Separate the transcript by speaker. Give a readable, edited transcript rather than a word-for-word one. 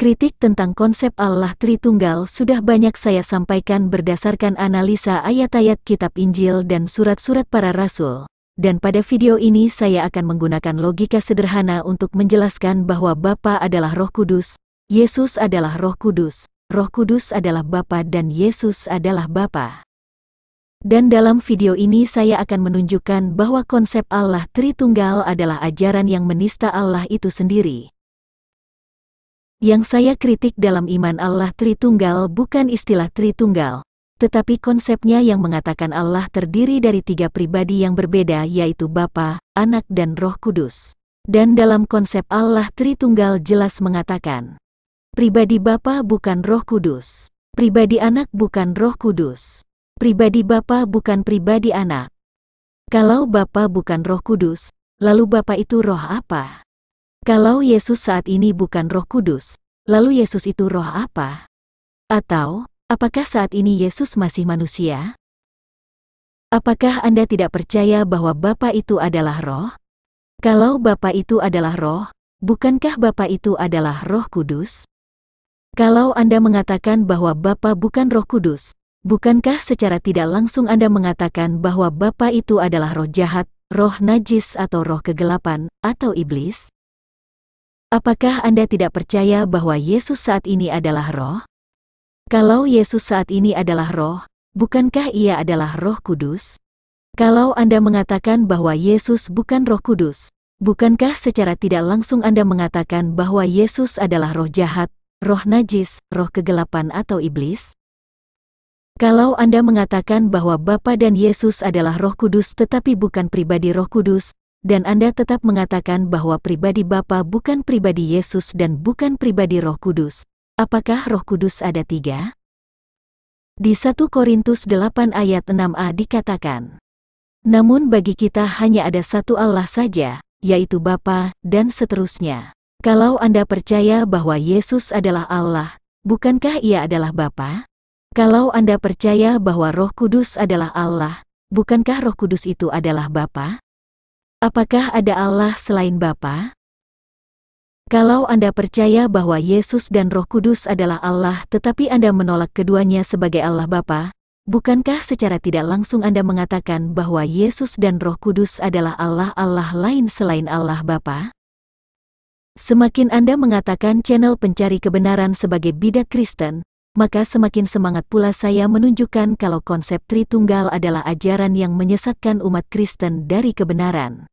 Speaker 1: Kritik tentang konsep Allah Tritunggal sudah banyak saya sampaikan berdasarkan analisa ayat-ayat kitab Injil dan surat-surat para rasul. Dan pada video ini saya akan menggunakan logika sederhana untuk menjelaskan bahwa Bapa adalah Roh Kudus, Yesus adalah Roh Kudus adalah Bapa dan Yesus adalah Bapa. Dan dalam video ini saya akan menunjukkan bahwa konsep Allah Tritunggal adalah ajaran yang menista Allah itu sendiri. Yang saya kritik dalam iman Allah Tritunggal bukan istilah Tritunggal, tetapi konsepnya yang mengatakan Allah terdiri dari 3 pribadi yang berbeda yaitu Bapa, Anak dan Roh Kudus. Dan dalam konsep Allah Tritunggal jelas mengatakan, pribadi Bapa bukan Roh Kudus, pribadi Anak bukan Roh Kudus, pribadi Bapa bukan pribadi Anak. Kalau Bapa bukan Roh Kudus, lalu Bapa itu roh apa? Kalau Yesus saat ini bukan Roh Kudus, lalu Yesus itu roh apa? Atau, apakah saat ini Yesus masih manusia? Apakah Anda tidak percaya bahwa Bapa itu adalah roh? Kalau Bapa itu adalah roh, bukankah Bapa itu adalah Roh Kudus? Kalau Anda mengatakan bahwa Bapa bukan Roh Kudus, bukankah secara tidak langsung Anda mengatakan bahwa Bapa itu adalah roh jahat, roh najis atau roh kegelapan, atau iblis? Apakah Anda tidak percaya bahwa Yesus saat ini adalah roh? Kalau Yesus saat ini adalah roh, bukankah Ia adalah Roh Kudus? Kalau Anda mengatakan bahwa Yesus bukan Roh Kudus, bukankah secara tidak langsung Anda mengatakan bahwa Yesus adalah roh jahat, roh najis, roh kegelapan atau iblis? Kalau Anda mengatakan bahwa Bapa dan Yesus adalah Roh Kudus tetapi bukan pribadi Roh Kudus, dan Anda tetap mengatakan bahwa pribadi Bapa bukan pribadi Yesus dan bukan pribadi Roh Kudus, apakah Roh Kudus ada 3? Di 1 Korintus 8 ayat 6a dikatakan, namun bagi kita hanya ada satu Allah saja, yaitu Bapa, dan seterusnya. Kalau Anda percaya bahwa Yesus adalah Allah, bukankah Ia adalah Bapa? Kalau Anda percaya bahwa Roh Kudus adalah Allah, bukankah Roh Kudus itu adalah Bapa? Apakah ada Allah selain Bapa? Kalau Anda percaya bahwa Yesus dan Roh Kudus adalah Allah tetapi Anda menolak keduanya sebagai Allah Bapa, bukankah secara tidak langsung Anda mengatakan bahwa Yesus dan Roh Kudus adalah Allah lain selain Allah Bapa? Semakin Anda mengatakan channel pencari kebenaran sebagai bidak Kristen, maka semakin semangat pula saya menunjukkan kalau konsep Tritunggal adalah ajaran yang menyesatkan umat Kristen dari kebenaran.